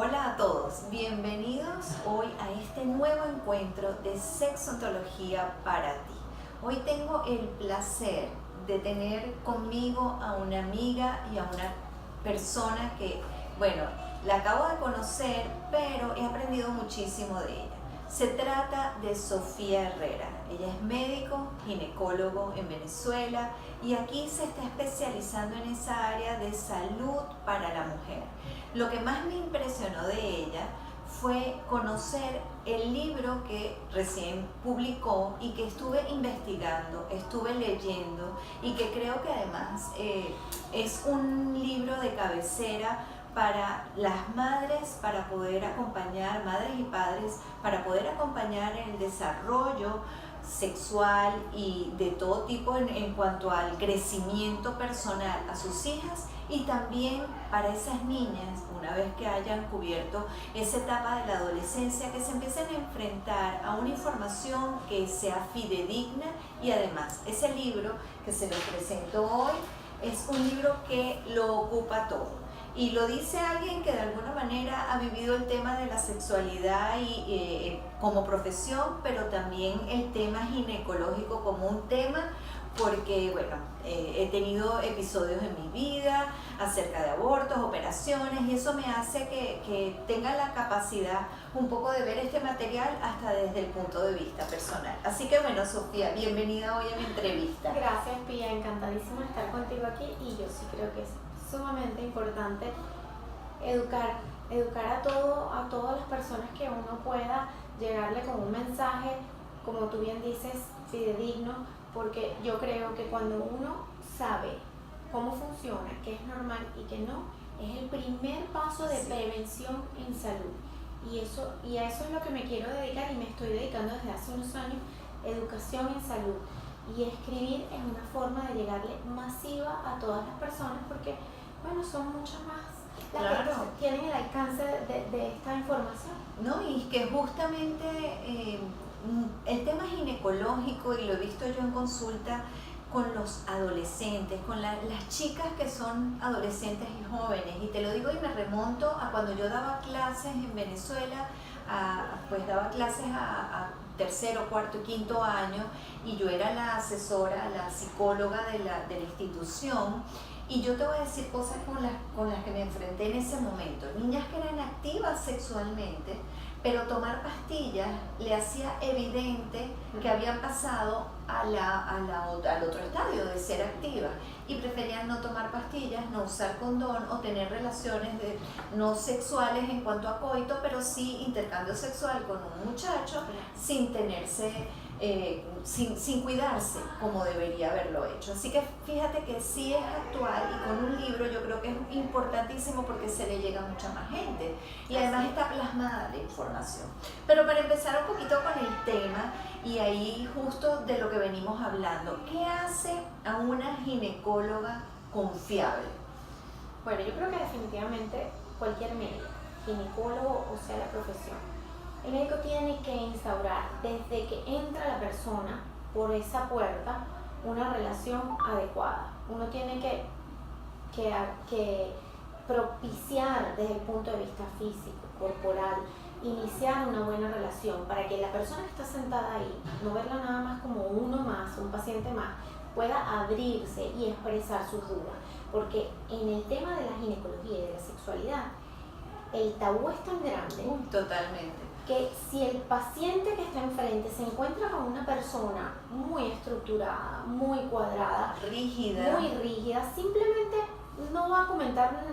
Hola a todos, bienvenidos hoy a este nuevo encuentro de Sexontología para ti. Hoy tengo el placer de tener conmigo a una amiga y a una persona que, bueno, la acabo de conocer, pero he aprendido muchísimo de ella. Se trata de Sofía Herrera. Ella es médico, ginecólogo en Venezuela y aquí se está especializando en esa área de salud para la mujer. Lo que más me impresionó de ella fue conocer el libro que recién publicó y que estuve investigando, estuve leyendo y que creo que además es un libro de cabecera para las madres, para poder acompañar, madres y padres, para poder acompañar el desarrollo sexual y de todo tipo en cuanto al crecimiento personal a sus hijas y también para esas niñas, una vez que hayan cubierto esa etapa de la adolescencia, que se empiecen a enfrentar a una información que sea fidedigna y además ese libro que se lo presento hoy es un libro que lo ocupa todo. Y lo dice alguien que de alguna manera ha vivido el tema de la sexualidad como profesión, pero también el tema ginecológico como un tema, porque bueno, he tenido episodios en mi vida acerca de abortos, operaciones, y eso me hace que tenga la capacidad un poco de ver este material hasta desde el punto de vista personal. Así que bueno, Sofía, bienvenida hoy a mi entrevista. Gracias, Pía, encantadísima de estar contigo aquí y yo sí creo que es sumamente importante educar a todas las personas que uno pueda llegarle con un mensaje, como tú bien dices, fidedigno, porque yo creo que cuando uno sabe cómo funciona, qué es normal y qué no, es el primer paso de prevención en salud. Y a eso es lo que me quiero dedicar y me estoy dedicando desde hace unos años, educación en salud. Y escribir es una forma de llegarle masiva a todas las personas porque, bueno, son muchas más las que tienen el alcance de esta información. No, y que justamente el tema ginecológico, y lo he visto yo en consulta con los adolescentes, con las chicas que son adolescentes y jóvenes, y te lo digo y me remonto a cuando yo daba clases en Venezuela, pues daba clases a tercero, cuarto y quinto año, y yo era la asesora, la psicóloga de la institución. Y yo te voy a decir cosas con las que me enfrenté en ese momento. Niñas que eran activas sexualmente, pero tomar pastillas le hacía evidente que habían pasado al otro estadio de ser activas y preferían no tomar pastillas, no usar condón o tener relaciones no sexuales en cuanto a coito, pero sí intercambio sexual con un muchacho sin tenerse... sin cuidarse como debería haberlo hecho. Así que fíjate que sí es actual y con un libro yo creo que es importantísimo porque se le llega a mucha más gente y además está plasmada la información. Pero para empezar un poquito con el tema y ahí justo de lo que venimos hablando, ¿qué hace a una ginecóloga confiable? Bueno, yo creo que definitivamente cualquier médico, ginecólogo o sea la profesión, el médico tiene que instaurar desde que entra la persona por esa puerta una relación adecuada. Uno tiene que propiciar desde el punto de vista físico, corporal, iniciar una buena relación para que la persona que está sentada ahí, no verla nada más como uno más, un paciente más, pueda abrirse y expresar sus dudas. Porque en el tema de la ginecología y de la sexualidad, el tabú es tan grande. Totalmente. Que si el paciente que está enfrente se encuentra con una persona muy estructurada, muy cuadrada, muy rígida, simplemente no va a comentar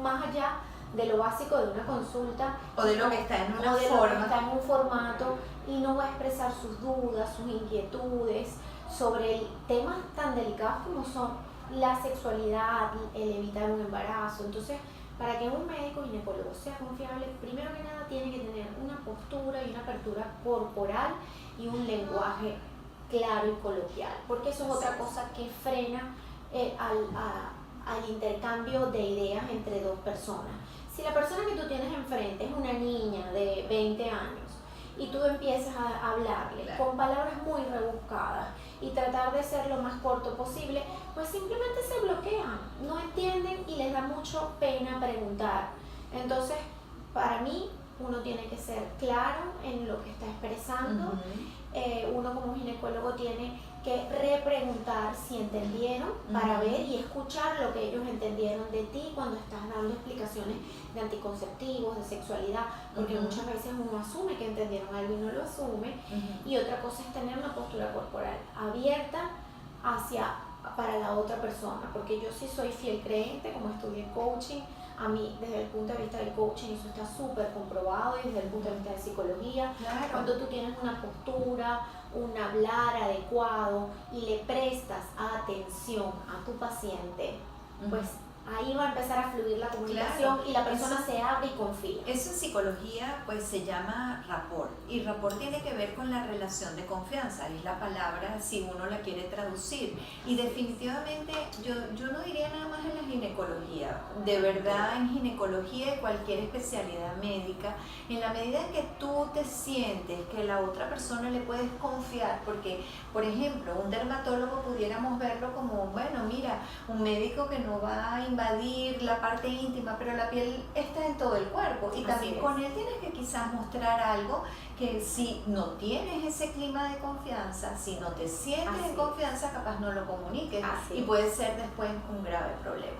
más allá de lo básico de una consulta o de lo que está en una forma, forma, que está en un formato y no va a expresar sus dudas, sus inquietudes sobre temas tan delicados como son la sexualidad, el evitar un embarazo. Entonces, para que un médico ginecólogo sea confiable, primero que nada tiene que tener una postura y una apertura corporal y un lenguaje claro y coloquial, porque eso es otra cosa que frena al intercambio de ideas entre dos personas. Si la persona que tú tienes enfrente es una niña de 20 años y tú empiezas a hablarle con palabras muy rebuscadas y tratar de ser lo más corto posible, pues simplemente se bloquean, no entienden y les da mucho pena preguntar. Entonces, para mí uno tiene que ser claro en lo que está expresando. Uno como ginecólogo tiene que repreguntar si entendieron para ver y escuchar lo que ellos entendieron de ti cuando estás dando explicaciones de anticonceptivos, de sexualidad, porque muchas veces uno asume que entendieron algo y no lo asume. Y otra cosa es tener una postura corporal abierta para la otra persona, porque yo sí soy fiel creyente, como estudié coaching, a mí desde el punto de vista del coaching eso está súper comprobado, y desde el punto de vista de psicología, cuando tú tienes una postura, un hablar adecuado y le prestas atención a tu paciente, pues ahí va a empezar a fluir la comunicación y la persona se abre y confía. Eso en psicología pues se llama rapport, y rapport tiene que ver con la relación de confianza, es la palabra si uno la quiere traducir, y definitivamente yo no diría nada más en la ginecología, de verdad en ginecología de cualquier especialidad médica, en la medida en que tú te sientes que la otra persona le puedes confiar, porque por ejemplo un dermatólogo pudiéramos verlo como, bueno, mira, un médico que no va a invadir la parte íntima, pero la piel está en todo el cuerpo, y también con él tienes que quizás mostrar algo que si no tienes ese clima de confianza, si no te sientes en confianza, capaz no lo comuniques y puede ser después un grave problema.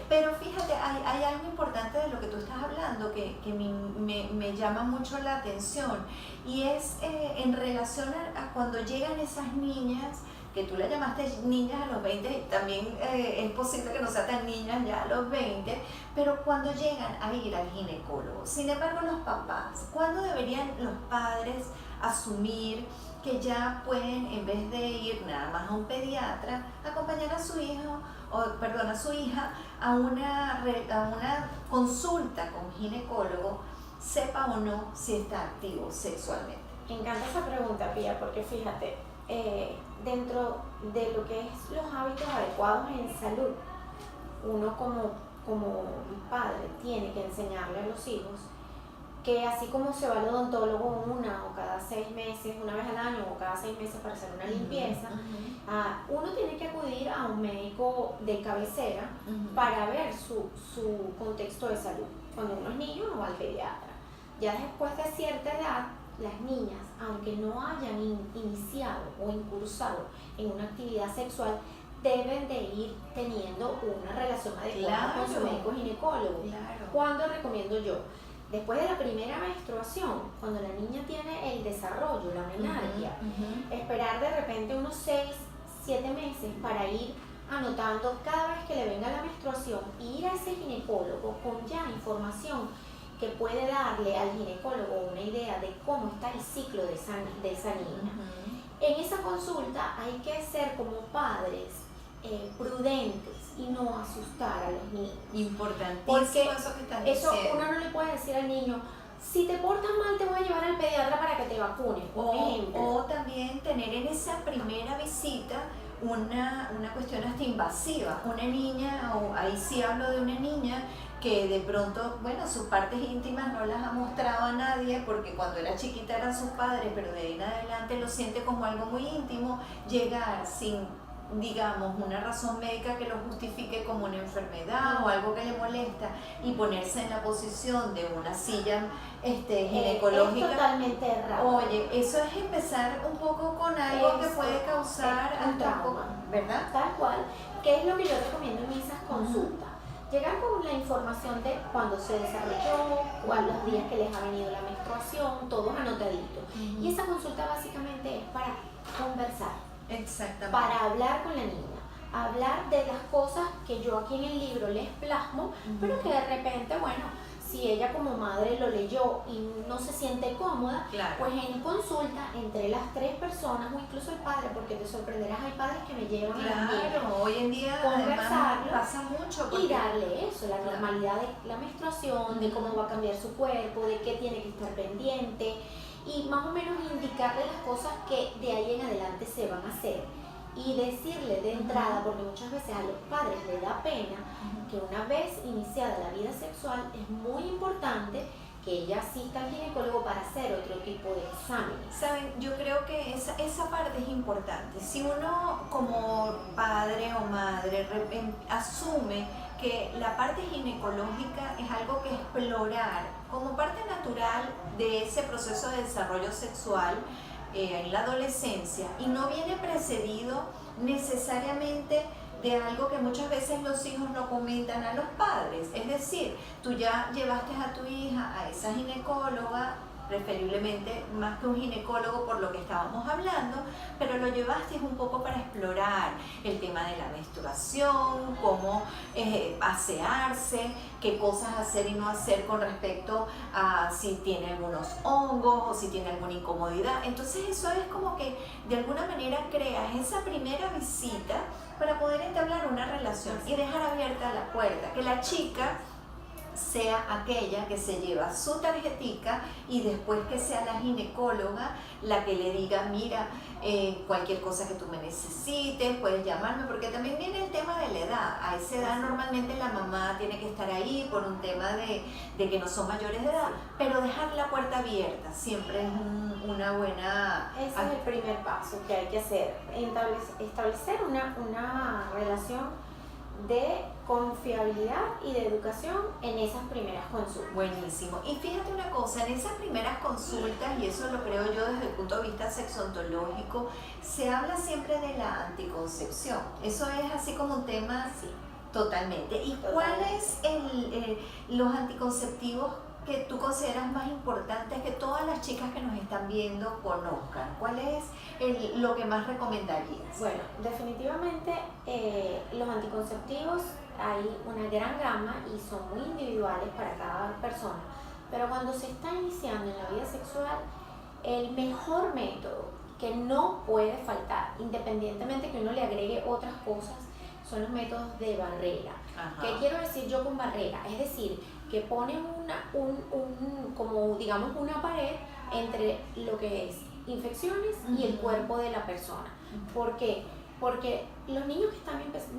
Pero fíjate, hay algo importante de lo que tú estás hablando que me llama mucho la atención, y es en relación a cuando llegan esas niñas, que tú la llamaste niñas a los 20, también es posible que no sean tan niñas ya a los 20, pero cuando llegan a ir al ginecólogo. Sin embargo, los papás, ¿cuándo deberían los padres asumir que ya pueden, en vez de ir nada más a un pediatra, acompañar a su hijo, a su hija a una consulta con ginecólogo, sepa o no si está activo sexualmente? Me encanta esa pregunta, Pía, porque fíjate, dentro de lo que es los hábitos adecuados en salud, uno como padre tiene que enseñarle a los hijos que así como se va al odontólogo una o cada 6 meses, una vez al año o cada 6 meses para hacer una limpieza, uno tiene que acudir a un médico de cabecera para ver su contexto de salud. Cuando uno es niño uno va al pediatra. Ya después de cierta edad, las niñas, aunque no hayan iniciado o incursado en una actividad sexual, deben de ir teniendo una relación adecuada con su médico ginecólogo. ¿Cuándo recomiendo yo? Después de la primera menstruación, cuando la niña tiene el desarrollo, la menarquia, esperar de repente unos 6, 7 meses para ir anotando cada vez que le venga la menstruación, y ir a ese ginecólogo con ya información que puede darle al ginecólogo una idea de cómo está el ciclo de esa niña. En esa consulta hay que ser como padres prudentes y no asustar a los niños. Importantísimo. Porque eso que están eso diciendo. Uno no le puede decir al niño, si te portas mal te voy a llevar al pediatra para que te vacunes, por ejemplo. O también tener en esa primera visita una cuestión hasta invasiva. Una niña, o ahí sí hablo de una niña que de pronto, bueno, sus partes íntimas no las ha mostrado a nadie porque cuando era chiquita eran sus padres, pero de ahí en adelante lo siente como algo muy íntimo, llegar sin, digamos, una razón médica que lo justifique como una enfermedad o algo que le molesta, y ponerse en la posición de una silla ginecológica. Es totalmente errado. Oye, eso es empezar un poco con algo que puede causar un trauma, ¿verdad? Tal cual. ¿Qué es lo que yo recomiendo en esas consultas? Llegar con la información de cuándo se desarrolló, cuáles días que les ha venido la menstruación, todos anotaditos. Y esa consulta básicamente es para conversar. Exactamente. Para hablar con la niña, hablar de las cosas que yo aquí en el libro les plasmo, pero que de repente, bueno, si ella como madre lo leyó y no se siente cómoda, pues en consulta entre las 3 personas o incluso el padre, porque te sorprenderás, hay padres que me llevan a las niñas, hoy en día conversarlo, pasa mucho y darle eso, la normalidad de la menstruación, de cómo va a cambiar su cuerpo, de qué tiene que estar pendiente, y más o menos indicarle las cosas que de ahí en adelante se van a hacer, y decirle de entrada, porque muchas veces a los padres les da pena, que una vez iniciada la vida sexual es muy importante que ella asista al ginecólogo para hacer otro tipo de exámenes. Saben, yo creo que esa parte es importante. Si uno como padre o madre asume que la parte ginecológica es algo que explorar como parte natural de ese proceso de desarrollo sexual en la adolescencia y no viene precedido necesariamente de algo que muchas veces los hijos no comentan a los padres. Es decir, tú ya llevaste a tu hija a esa ginecóloga, preferiblemente más que un ginecólogo por lo que estábamos hablando, pero lo llevaste un poco para explorar el tema de la menstruación, cómo asearse, qué cosas hacer y no hacer con respecto a si tiene algunos hongos o si tiene alguna incomodidad. Entonces eso es como que de alguna manera creas esa primera visita para poder entablar una relación y dejar abierta la puerta, que la chica sea aquella que se lleva su tarjetica y después que sea la ginecóloga la que le diga, mira, cualquier cosa que tú me necesites, puedes llamarme, porque también viene el tema de la edad. A esa edad normalmente la mamá tiene que estar ahí por un tema de que no son mayores de edad, pero dejar la puerta abierta siempre es una buena... Ese es el primer paso que hay que hacer, establecer una relación de confiabilidad y de educación en esas primeras consultas. Buenísimo. Y fíjate una cosa, en esas primeras consultas, y eso lo creo yo desde el punto de vista sexontológico, se habla siempre de la anticoncepción. Eso es así como un tema, Sí, totalmente. ¿Y totalmente. cuáles los anticonceptivos que tú consideras más importantes que todas las chicas que nos están viendo conozcan? ¿Cuál es lo que más recomendarías? Bueno, definitivamente los anticonceptivos hay una gran gama y son muy individuales para cada persona, pero cuando se está iniciando en la vida sexual, el mejor método que no puede faltar, independientemente que uno le agregue otras cosas, son los métodos de barrera. Ajá. ¿Qué quiero decir yo con barrera? Es decir, que ponen como digamos una pared entre lo que es infecciones y el cuerpo de la persona. ¿Por qué? Porque los niños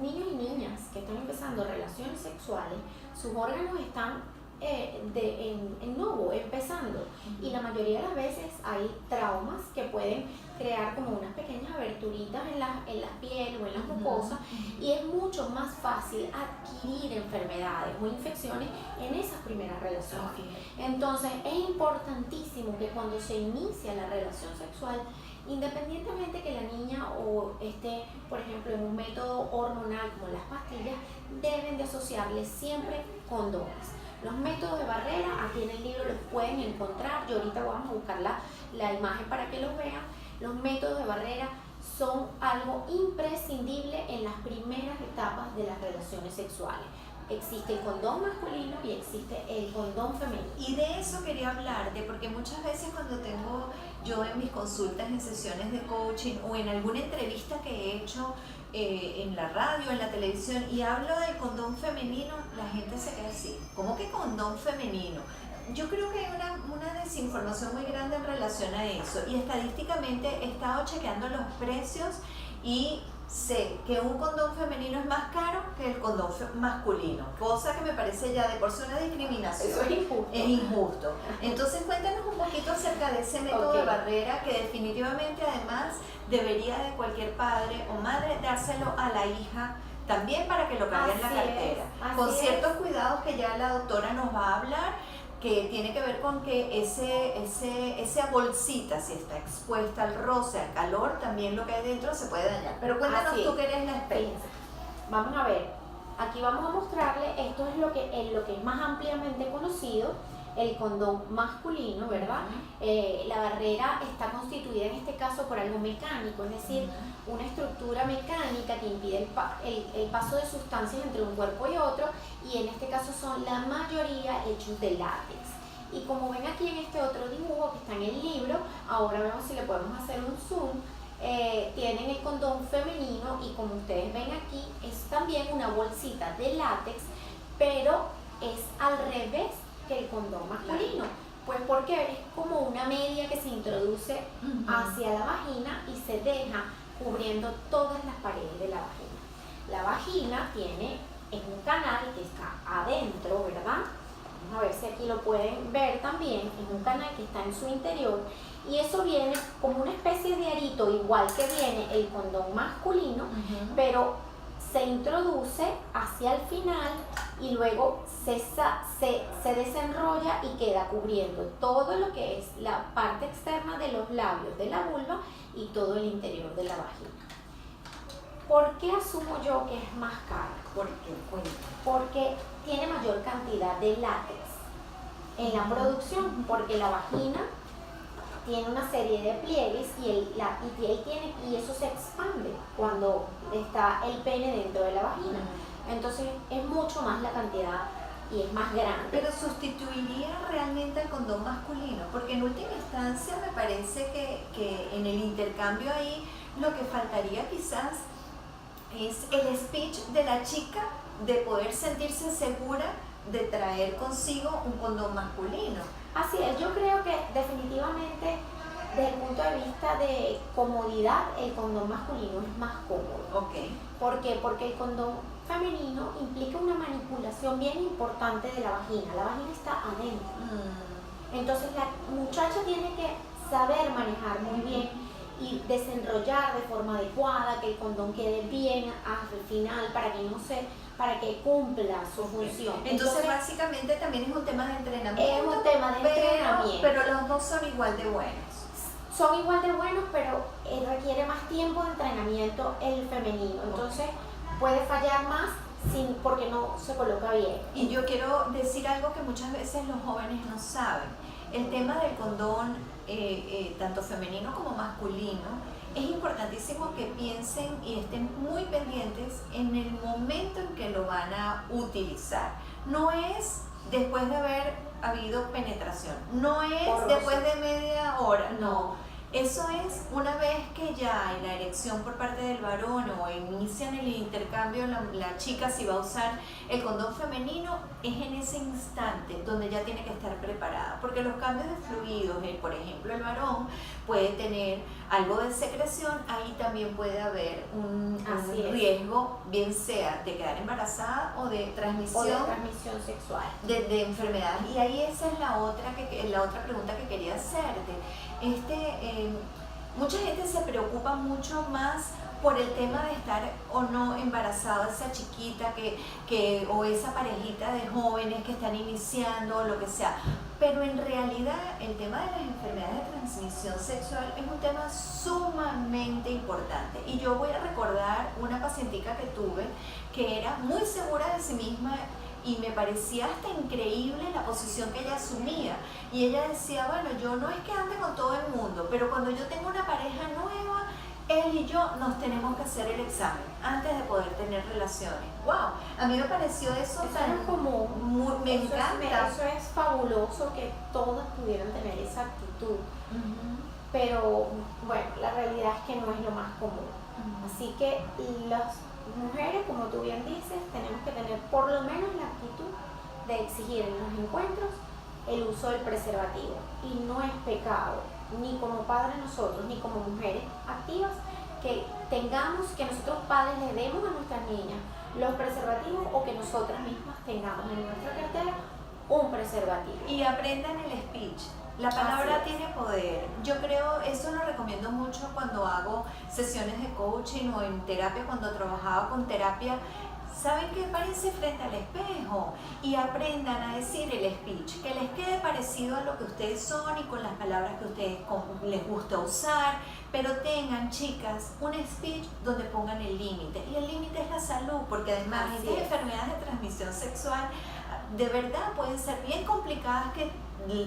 niños y niñas que están empezando relaciones sexuales, sus órganos están en nuevo, empezando, y la mayoría de las veces hay traumas que pueden crear como unas pequeñas aberturitas en la piel o en las mucosas, y es mucho más fácil adquirir enfermedades o infecciones en esas primeras relaciones. Entonces es importantísimo que cuando se inicia la relación sexual, independientemente que la niña o esté, por ejemplo, en un método hormonal como las pastillas, deben de asociarle siempre condones. Los métodos de barrera, aquí en el libro los pueden encontrar, yo ahorita vamos a buscar la imagen para que los vean. Los métodos de barrera son algo imprescindible en las primeras etapas de las relaciones sexuales. Existe el condón masculino y existe el condón femenino. Y de eso quería hablarte, porque muchas veces cuando tengo yo en mis consultas, en sesiones de coaching o en alguna entrevista que he hecho en la radio, en la televisión, y hablo del condón femenino, la gente se queda así. ¿Cómo que condón femenino? Yo creo que hay una desinformación muy grande en relación a eso, y estadísticamente he estado chequeando los precios y sé que un condón femenino es más caro que el condón masculino, cosa que me parece ya de por sí una discriminación. Eso es injusto. Es injusto. Entonces cuéntanos un poquito acerca de ese método de barrera que definitivamente además debería de cualquier padre o madre dárselo a la hija también para que lo cargue en la cartera, con ciertos cuidados que ya la doctora nos va a hablar, que tiene que ver con que esa bolsita, si está expuesta al roce, al calor, también lo que hay dentro se puede dañar. Pero cuéntanos tú que eres la experta. Vamos a ver, aquí vamos a mostrarle, esto es lo que es más ampliamente conocido, el condón masculino, ¿verdad? La barrera está constituida en este caso por algo mecánico, es decir, una estructura mecánica que impide el paso de sustancias entre un cuerpo y otro, y en este caso son la mayoría hechos de látex. Y como ven aquí en este otro dibujo que está en el libro, ahora vemos si le podemos hacer un zoom, tienen el condón femenino y como ustedes ven aquí, es también una bolsita de látex, pero es al revés que el condón masculino. Pues porque es como una media que se introduce hacia la vagina y se deja cubriendo todas las paredes de la vagina. La vagina es un canal que está adentro, ¿verdad? vamos a ver si aquí lo pueden ver también, es un canal que está en su interior, y eso viene como una especie de arito, igual que viene el condón masculino, pero se introduce hacia el final y luego se desenrolla y queda cubriendo todo lo que es la parte externa de los labios de la vulva y todo el interior de la vagina. ¿Por qué asumo yo que es más caro? ¿Por qué? Cuéntame. Porque tiene mayor cantidad de látex en la producción, porque la vagina tiene una serie de pliegues y eso se expande cuando está el pene dentro de la vagina. Entonces es mucho más la cantidad y es más grande. Pero sustituiría realmente al condón masculino, porque en última instancia me parece que en el intercambio ahí lo que faltaría quizás es el speech de la chica de poder sentirse segura de traer consigo un condón masculino. Así es, yo creo que definitivamente desde el punto de vista de comodidad, el condón masculino es más cómodo. Okay. ¿Por qué? Porque el condón femenino implica una manipulación bien importante de la vagina. La vagina está adentro. Entonces la muchacha tiene que saber manejar muy bien y desenrollar de forma adecuada, que el condón quede bien al final para que cumpla su función. Entonces básicamente también es un tema de entrenamiento. Es un tema de entrenamiento. Pero los dos son igual de buenos. Son igual de buenos, pero requiere más tiempo de entrenamiento el femenino. Entonces puede fallar más porque no se coloca bien. Y yo quiero decir algo que muchas veces los jóvenes no saben. El tema del condón, tanto femenino como masculino, es importantísimo que piensen y estén muy pendientes en el momento en que lo van a utilizar. No es después de haber habido penetración, no es después de media hora, no. Eso es una vez que ya hay la erección por parte del varón o inician el intercambio, la chica si va a usar el condón femenino, es en ese instante donde ya tiene que estar preparada. Porque los cambios de fluidos, por ejemplo el varón puede tener algo de secreción, ahí también puede haber un riesgo, bien sea de quedar embarazada o de transmisión sexual. De enfermedades. Y ahí esa es la otra pregunta que quería hacerte. Mucha gente se preocupa mucho más por el tema de estar o no embarazada, esa chiquita o esa parejita de jóvenes que están iniciando o lo que sea. Pero en realidad el tema de las enfermedades de transmisión sexual es un tema sumamente importante. Y yo voy a recordar una pacientica que tuve que era muy segura de sí misma y me parecía hasta increíble la posición que ella asumía. Y ella decía, bueno, yo no es que ande con todo el mundo, pero cuando yo tengo una pareja nueva, él y yo nos tenemos que hacer el examen antes de poder tener relaciones. ¡Wow! A mí me pareció eso tan común. Me encanta. Eso es fabuloso que todas pudieran tener esa actitud. Pero bueno, la realidad es que no es lo más común. Así que las mujeres, como tú bien dices, tenemos que tener por lo menos la actitud de exigir en los encuentros el uso del preservativo. Y no es pecado, ni como padres nosotros, ni como mujeres activas, que nosotros padres le demos a nuestras niñas los preservativos o que nosotras mismas tengamos en nuestra cartera un preservativo. Y aprendan el speech. La palabra tiene poder. Yo creo, eso lo recomiendo mucho cuando hago sesiones de coaching o en terapia, cuando trabajaba con terapia. ¿Saben qué? Párense frente al espejo y aprendan a decir el speech, que les quede parecido a lo que ustedes son y con las palabras que a ustedes les gusta usar, pero tengan, chicas, un speech donde pongan el límite. Y el límite es la salud, porque además estas enfermedades de transmisión sexual de verdad pueden ser bien complicadas que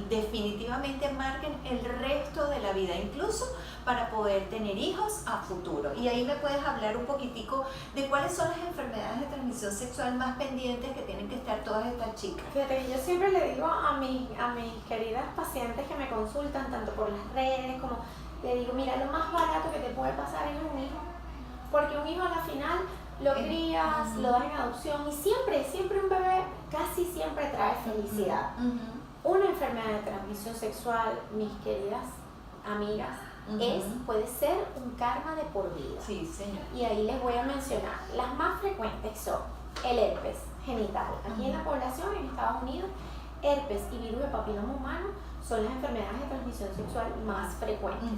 definitivamente marquen el resto de la vida, incluso para poder tener hijos a futuro. Y ahí me puedes hablar un poquitico de cuáles son las enfermedades de transmisión sexual más pendientes que tienen que estar todas estas chicas. Fíjate que yo siempre le digo a mis queridas pacientes que me consultan tanto por las redes como le digo, mira, lo más barato que te puede pasar es un hijo, porque un hijo a la final lo crías, lo das en adopción y siempre un bebé casi siempre trae felicidad. Una enfermedad de transmisión sexual, mis queridas amigas, puede ser un karma de por vida. Sí, señor. Y ahí les voy a mencionar. Las más frecuentes son el herpes genital. Aquí en la población, en Estados Unidos, herpes y virus de papiloma humano son las enfermedades de transmisión sexual más frecuentes.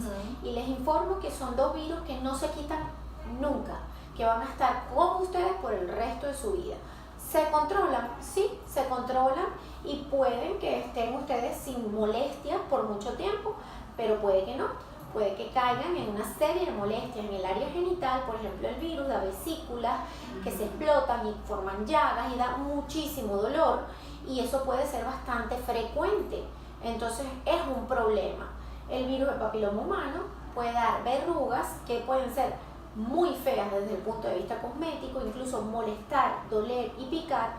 Y les informo que son 2 virus que no se quitan nunca, que van a estar con ustedes por el resto de su vida. ¿Se controlan? Sí, se controlan y pueden que estén ustedes sin molestias por mucho tiempo, pero puede que no. Puede que caigan en una serie de molestias en el área genital, por ejemplo el virus, la vesícula, que se explotan y forman llagas y da muchísimo dolor, y eso puede ser bastante frecuente. Entonces es un problema. El virus del papiloma humano puede dar verrugas que pueden ser muy feas desde el punto de vista cosmético, incluso molestar, doler y picar,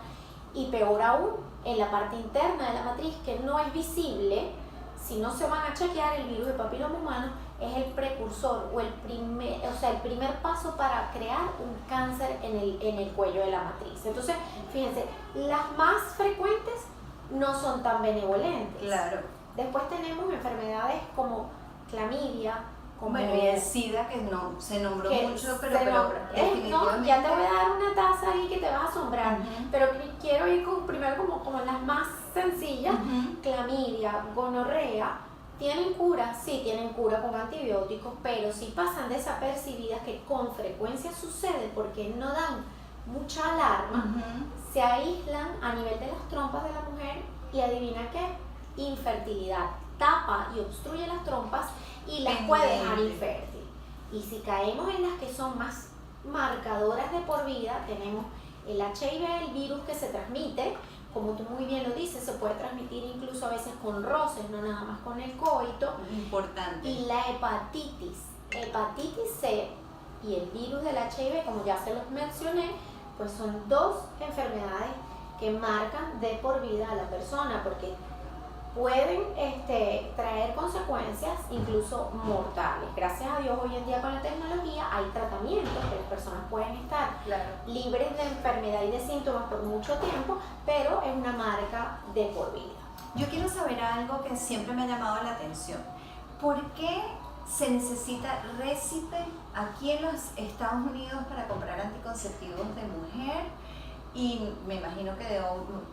y peor aún, en la parte interna de la matriz que no es visible. Si no se van a chequear, el virus del papiloma humano es el precursor o el primer paso para crear un cáncer en el cuello de la matriz. Entonces, fíjense, las más frecuentes no son tan benevolentes. Claro. Después tenemos enfermedades como clamidia, como bueno, y el SIDA, que no se nombró mucho, pero definitivamente... No, ya te voy a dar una taza ahí que te vas a asombrar, pero quiero ir primero como las más sencillas. Clamidia, gonorrea, ¿tienen cura? Sí, tienen cura con antibióticos, pero si pasan desapercibidas, que con frecuencia sucede porque no dan mucha alarma, se aíslan a nivel de las trompas de la mujer y adivina qué, infertilidad, tapa y obstruye las trompas y las puede dejar infértil. Y si caemos en las que son más marcadoras de por vida, tenemos el HIV, el virus que se transmite, como tú muy bien lo dices, se puede transmitir incluso a veces con roces, no nada más con el coito. Importante. Y la hepatitis C y el virus del HIV, como ya se los mencioné, pues son 2 enfermedades que marcan de por vida a la persona, porque pueden traer consecuencias incluso mortales. Gracias a Dios, hoy en día con la tecnología hay tratamientos que las personas pueden estar libres de enfermedad y de síntomas por mucho tiempo, pero es una marca de por vida. Yo quiero saber algo que siempre me ha llamado la atención. ¿Por qué se necesita récipe aquí en los Estados Unidos para comprar anticonceptivos de mujer? Y me imagino que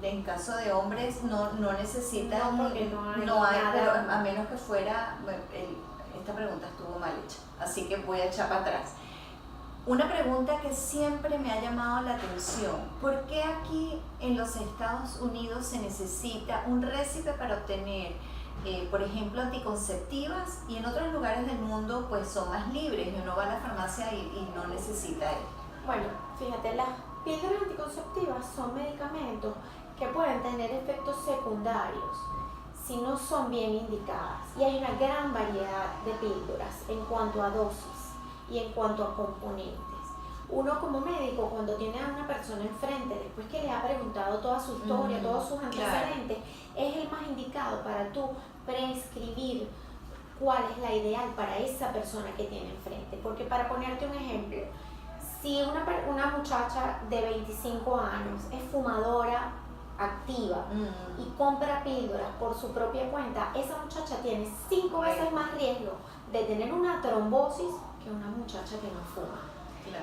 en caso de hombres no necesitan, no hay pero a menos que fuera, esta pregunta estuvo mal hecha, así que voy a echar para atrás. Una pregunta que siempre me ha llamado la atención: ¿por qué aquí en los Estados Unidos se necesita un récipe para obtener, por ejemplo, anticonceptivas, y en otros lugares del mundo pues son más libres y uno va a la farmacia y no necesita él? Bueno, fíjate, las píldoras anticonceptivas son medicamentos que pueden tener efectos secundarios si no son bien indicadas, y hay una gran variedad de píldoras en cuanto a dosis y en cuanto a componentes. Uno como médico, cuando tiene a una persona enfrente, después que le ha preguntado toda su historia, todos sus antecedentes, es el más indicado para tú prescribir cuál es la ideal para esa persona que tiene enfrente. Porque, para ponerte un ejemplo, si una muchacha de 25 años es fumadora activa y compra píldoras por su propia cuenta, esa muchacha tiene 5 veces más riesgo de tener una trombosis que una muchacha que no fuma.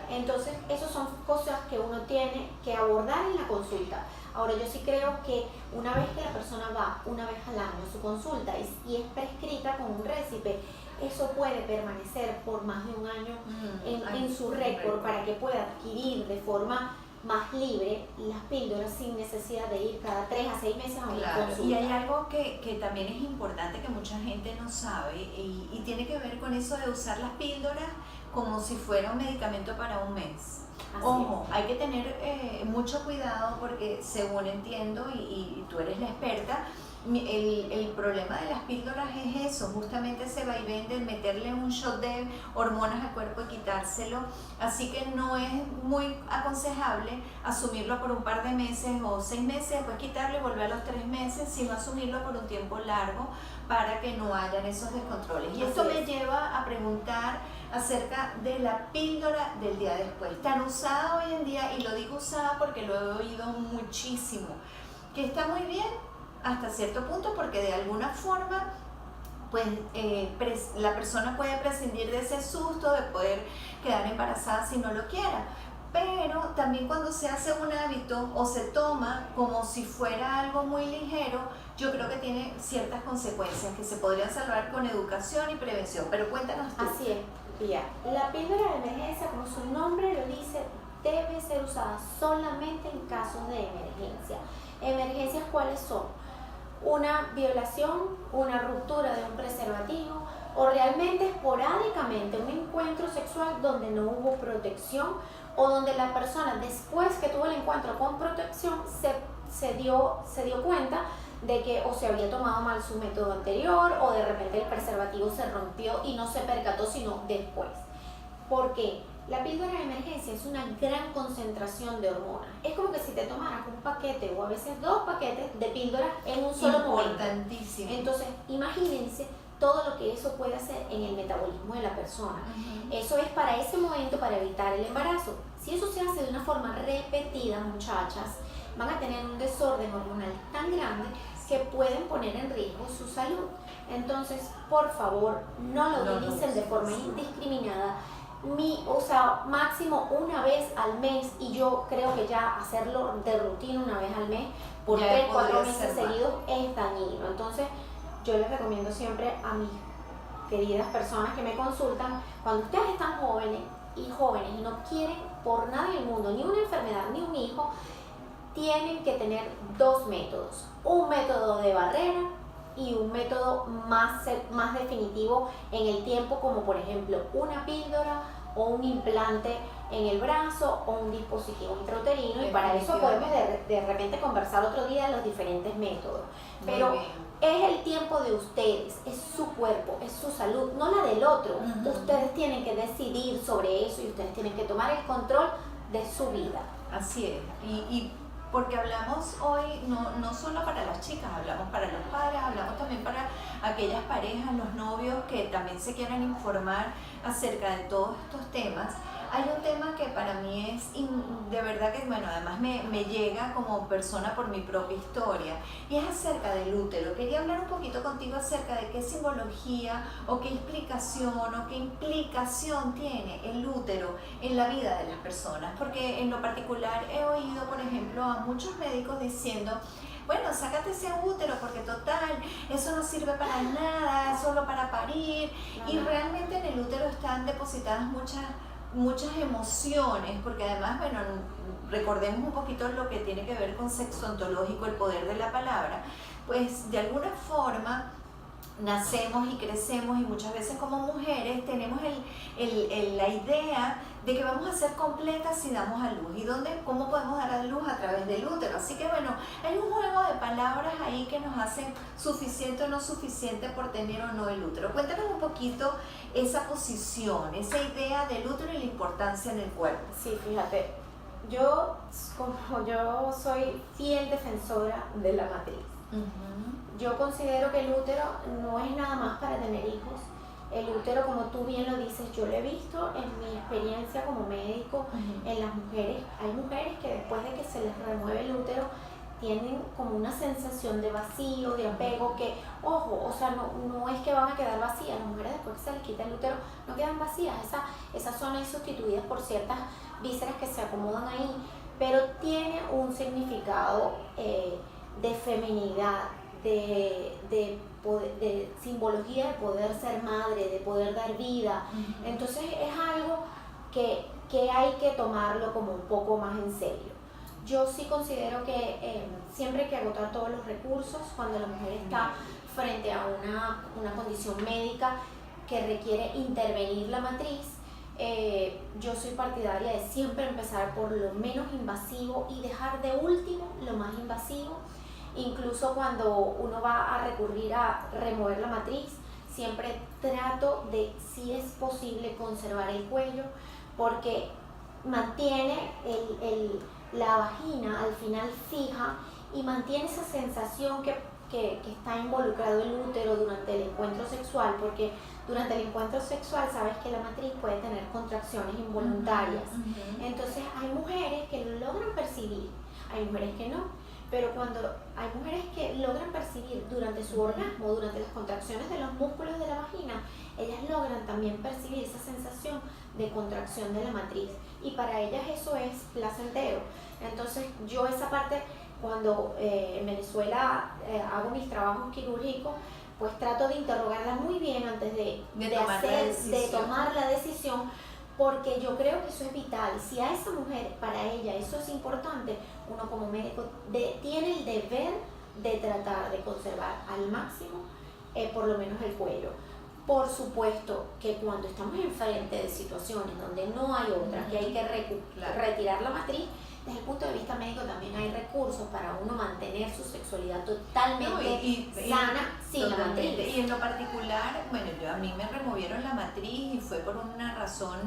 Entonces, esas son cosas que uno tiene que abordar en la consulta. Ahora, yo sí creo que una vez que la persona va una vez al año a su consulta y es prescrita con un récipe, eso puede permanecer por más de un año en su récord, para que pueda adquirir de forma más libre las píldoras sin necesidad de ir cada 3 a 6 meses a una consulta. Y hay algo que también es importante, que mucha gente no sabe, y tiene que ver con eso de usar las píldoras como si fuera un medicamento para un mes. Ojo, hay que tener mucho cuidado, porque según entiendo, y tú eres la experta, el problema de las píldoras es eso, justamente ese vaivén de meterle un shot de hormonas al cuerpo y quitárselo, así que no es muy aconsejable asumirlo por un par de meses o 6 meses, después quitarlo y volver a los 3 meses, sino asumirlo por un tiempo largo para que no hayan esos descontroles. Y esto me lleva a preguntar acerca de la píldora del día después, tan usada hoy en día, y lo digo usada porque lo he oído muchísimo, que está muy bien hasta cierto punto, porque de alguna forma pues la persona puede prescindir de ese susto de poder quedar embarazada si no lo quiera, pero también cuando se hace un hábito o se toma como si fuera algo muy ligero, yo creo que tiene ciertas consecuencias que se podrían salvar con educación y prevención. Pero cuéntanos tú. Así es, Pía. La píldora de emergencia, como su nombre lo dice, debe ser usada solamente en casos de emergencia. ¿Emergencias cuáles son? Una violación, una ruptura de un preservativo o realmente esporádicamente un encuentro sexual donde no hubo protección o donde la persona después que tuvo el encuentro con protección se dio cuenta de que o se había tomado mal su método anterior o de repente el preservativo se rompió y no se percató sino después. ¿Por qué? La píldora de emergencia es una gran concentración de hormonas. Es como que si te tomaras un paquete o a veces 2 paquetes de píldoras en un solo momento. Importantísimo. Entonces, imagínense todo lo que eso puede hacer en el metabolismo de la persona. Eso es para ese momento, para evitar el embarazo. Si eso se hace de una forma repetida, muchachas, van a tener un desorden hormonal tan grande que pueden poner en riesgo su salud. Entonces, por favor, no lo utilicen de forma indiscriminada. Máximo una vez al mes, y yo creo que ya hacerlo de rutina una vez al mes por 3-4 meses seguidos es dañino. Entonces, yo les recomiendo siempre a mis queridas personas que me consultan, cuando ustedes están jóvenes y no quieren por nada en el mundo ni una enfermedad ni un hijo, tienen que tener 2 métodos, un método de barrera y un método más definitivo en el tiempo, como por ejemplo una píldora o un implante en el brazo o un dispositivo intrauterino, y para eso podemos de repente conversar otro día los diferentes métodos. Pero es el tiempo de ustedes, es su cuerpo, es su salud, no la del otro. Ustedes tienen que decidir sobre eso y ustedes tienen que tomar el control de su vida. Así es. Y porque hablamos hoy no solo para las chicas, hablamos para los padres, hablamos también para aquellas parejas, los novios que también se quieran informar acerca de todos estos temas. Hay un tema que para mí es de verdad que, bueno, además me llega como persona por mi propia historia, y es acerca del útero. Quería hablar un poquito contigo acerca de qué simbología o qué explicación o qué implicación tiene el útero en la vida de las personas, porque en lo particular he oído, por ejemplo, a muchos médicos diciendo: bueno, sácate ese útero porque total, eso no sirve para nada, es solo para parir. Y realmente en el útero están depositadas muchas emociones, porque además, bueno, recordemos un poquito lo que tiene que ver con sexo ontológico, el poder de la palabra. Pues de alguna forma nacemos y crecemos, y muchas veces como mujeres tenemos la idea de que vamos a ser completas si damos a luz. ¿Y cómo podemos dar a luz? A través del útero. Así que bueno, hay un juego de palabras ahí que nos hacen suficiente o no suficiente por tener o no el útero. Cuéntanos un poquito esa posición, esa idea del útero y la importancia en el cuerpo. Sí, fíjate, yo soy fiel defensora de la matriz. Yo considero que el útero no es nada más para tener hijos. El útero, como tú bien lo dices, yo lo he visto en mi experiencia como médico, en las mujeres. Hay mujeres que después de que se les remueve el útero tienen como una sensación de vacío, de apego, que, ojo, o sea, no es que van a quedar vacías. Las mujeres después que se les quita el útero no quedan vacías. Esas son sustituidas por ciertas vísceras que se acomodan ahí, pero tiene un significado de feminidad, de simbología de poder ser madre, de poder dar vida. Entonces es algo que hay que tomarlo como un poco más en serio. Yo sí considero que siempre hay que agotar todos los recursos cuando la mujer está frente a una condición médica que requiere intervenir la matriz. Yo soy partidaria de siempre empezar por lo menos invasivo y dejar de último lo más invasivo. Incluso cuando uno va a recurrir a remover la matriz, siempre trato de, si es posible, conservar el cuello, porque mantiene la vagina al final fija y mantiene esa sensación que está involucrado el útero durante el encuentro sexual, porque durante el encuentro sexual sabes que la matriz puede tener contracciones involuntarias. Entonces hay mujeres que lo logran percibir, hay mujeres que no. pero cuando hay mujeres que logran percibir durante su orgasmo, durante las contracciones de los músculos de la vagina, ellas logran también percibir esa sensación de contracción de la matriz y para ellas eso es placentero. Entonces yo esa parte, cuando en Venezuela hago mis trabajos quirúrgicos, pues trato de interrogarla muy bien antes de tomar la decisión, porque yo creo que eso es vital. Si a esa mujer, para ella, eso es importante, uno como médico tiene el deber de tratar de conservar al máximo por lo menos el cuello. Por supuesto que cuando estamos enfrente de situaciones donde no hay otra, que hay que retirar la matriz, desde el punto de vista médico también hay recursos para uno mantener su sexualidad totalmente sana sin la matriz. Y en lo particular, bueno, a mí me removieron la matriz y fue por una razón,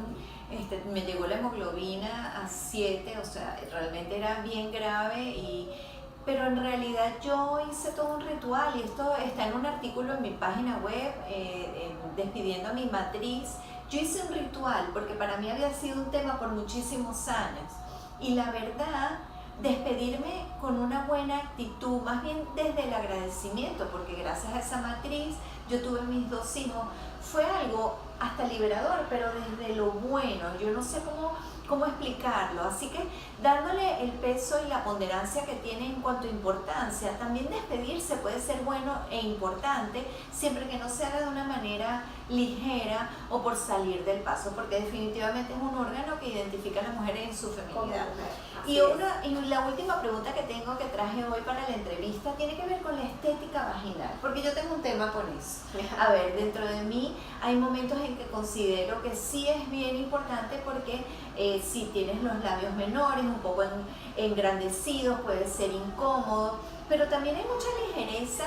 me llegó la hemoglobina a 7, o sea, realmente era bien grave, pero en realidad yo hice todo un ritual y esto está en un artículo en mi página web, despidiendo a mi matriz. Yo hice un ritual porque para mí había sido un tema por muchísimos años. Y la verdad, despedirme con una buena actitud, más bien desde el agradecimiento, porque gracias a esa matriz yo tuve mis 2 hijos, fue algo hasta liberador, pero desde lo bueno, yo no sé cómo explicarlo, así que dándole el peso y la ponderancia que tiene en cuanto a importancia, también despedirse puede ser bueno e importante, siempre que no se haga de una manera ligera o por salir del paso, porque definitivamente es un órgano que identifica a la mujer en su feminidad. Y la última pregunta que traje hoy para la entrevista tiene que ver con la estética vaginal, porque yo tengo un tema con eso. A ver, dentro de mí hay momentos en que considero que sí es bien importante porque si tienes los labios menores, un poco engrandecidos, puede ser incómodo, pero también hay mucha ligereza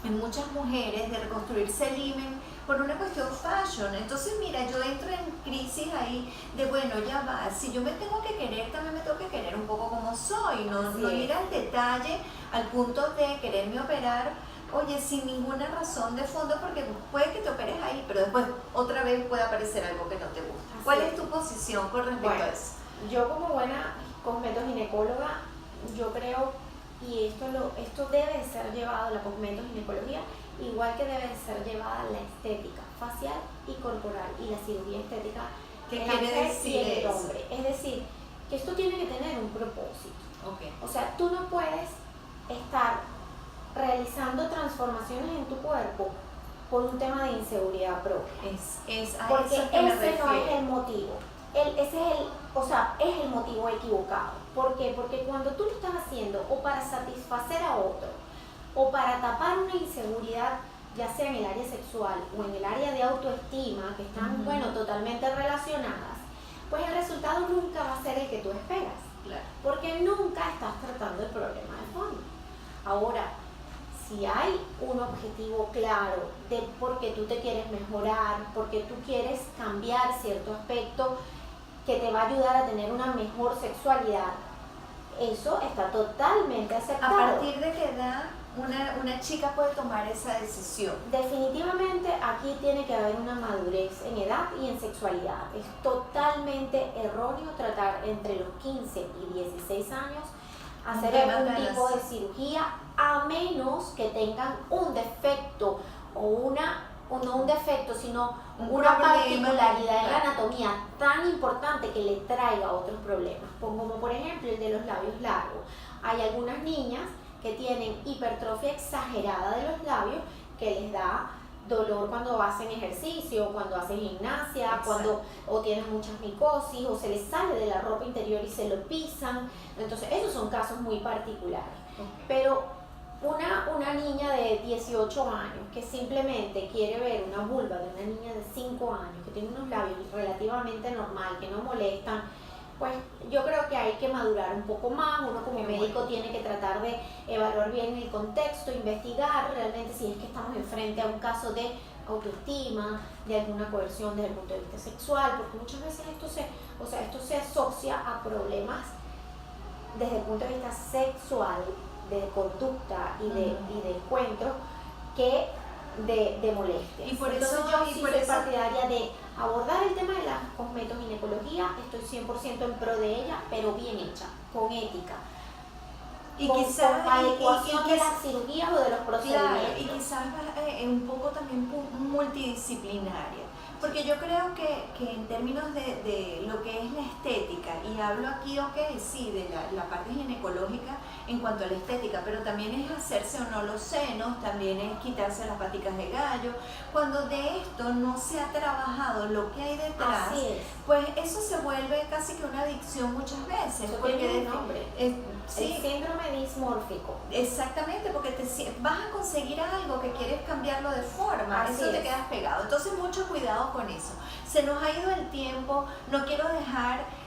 en muchas mujeres de reconstruirse el himen por una cuestión fashion. Entonces mira, yo entro en crisis ahí de bueno, ya va, si yo me tengo que querer, también me tengo que querer un poco como soy, no ir al detalle al punto de quererme operar, oye, sin ninguna razón de fondo, porque puede que te operes ahí, pero después otra vez puede aparecer algo que no te gusta. ¿Cuál es tu posición con respecto a eso? Yo como buena cosmetoginecóloga, yo creo, y esto debe ser llevado a la cosmetoginecología, igual que debe ser llevada la estética facial y corporal y la cirugía estética ¿Qué en la quiere mujer decir y en el eso? hombre. Es decir, que esto tiene que tener un propósito. Okay. O sea, tú no puedes estar realizando transformaciones en tu cuerpo por un tema de inseguridad propia. Porque ese no es el motivo. Es el motivo equivocado. ¿Por qué? Porque cuando tú lo estás haciendo o para satisfacer a otro o para tapar una inseguridad, ya sea en el área sexual o en el área de autoestima, que están, totalmente relacionadas, pues el resultado nunca va a ser el que tú esperas. Claro. Porque nunca estás tratando el problema de fondo. Ahora, si hay un objetivo claro de por qué tú te quieres mejorar, porque tú quieres cambiar cierto aspecto que te va a ayudar a tener una mejor sexualidad, eso está totalmente aceptado. ¿A partir de qué edad una chica puede tomar esa decisión? Definitivamente aquí tiene que haber una madurez en edad y en sexualidad. Es totalmente erróneo tratar entre los 15 y 16 años hacer algún tipo de cirugía, a menos que tengan un defecto o no un defecto, sino una particularidad en la anatomía tan importante que le traiga otros problemas, como por ejemplo el de los labios largos. Hay algunas niñas que tienen hipertrofia exagerada de los labios que les da dolor cuando hacen ejercicio, cuando hacen gimnasia, o tienen muchas micosis, o se les sale de la ropa interior y se lo pisan. Entonces esos son casos muy particulares. Okay. Pero una niña de 18 años que simplemente quiere ver una vulva de una niña de 5 años que tiene unos labios relativamente normal, que no molestan, pues yo creo que hay que madurar un poco más. Uno como médico tiene que tratar de evaluar bien el contexto, investigar realmente si es que estamos enfrente a un caso de autoestima, de alguna coerción desde el punto de vista sexual, porque muchas veces esto se asocia a problemas desde el punto de vista sexual, de conducta y de encuentros, que de molestias. Y por Entonces eso yo soy partidaria de abordar el tema de la cosmetoginecología, estoy 100% en pro de ella, pero bien hecha, con ética. Y con adecuación y de las cirugías o de los procedimientos. claro, y quizás un poco también multidisciplinaria. Porque yo creo que en términos de lo que es la estética, y hablo aquí, ok, sí, de la parte ginecológica en cuanto a la estética, pero también es hacerse o no los senos, también es quitarse las paticas de gallo. Cuando de esto no se ha trabajado lo que hay detrás, pues eso se vuelve casi que una adicción muchas veces. Eso porque tiene un nombre. Sí, el síndrome dismórfico. exactamente, porque vas a conseguir algo que quieres cambiarlo de forma, Así eso te es. quedas pegado. Entonces mucho cuidado con eso. Se nos ha ido el tiempo, no quiero dejar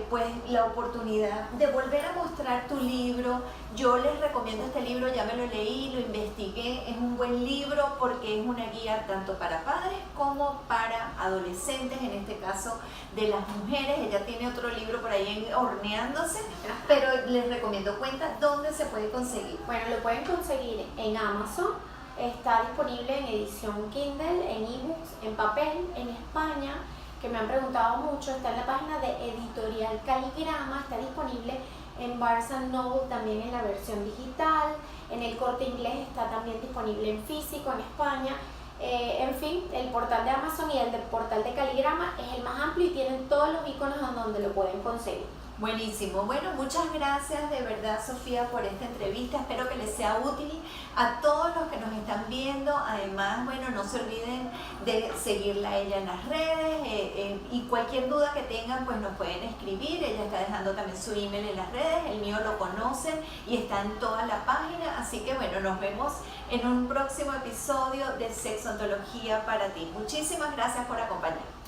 pues la oportunidad de volver a mostrar tu libro. Yo les recomiendo este libro, ya me lo leí, lo investigué, es un buen libro porque es una guía tanto para padres como para adolescentes, en este caso de las mujeres. Ella tiene otro libro por ahí horneándose, pero les recomiendo. Cuenta dónde se puede conseguir. Bueno, lo pueden conseguir en Amazon, está disponible en edición Kindle, en ebooks, en papel, en España, que me han preguntado mucho, está en la página de Editorial Caligrama, está disponible en Barnes & Noble también en la versión digital, en el Corte Inglés está también disponible en físico en España. En fin, el portal de Amazon y el portal de Caligrama es el más amplio y tienen todos los iconos en donde lo pueden conseguir. Buenísimo. Bueno, muchas gracias de verdad, Sofía, por esta entrevista. Espero que les sea útil a todos los que nos están viendo. Además, bueno, no se olviden de seguirla a ella en las redes y cualquier duda que tengan, pues nos pueden escribir. Ella está dejando también su email en las redes, el mío lo conocen y está en toda la página. Así que bueno, nos vemos en un próximo episodio de Sexontología para ti. Muchísimas gracias por acompañarnos.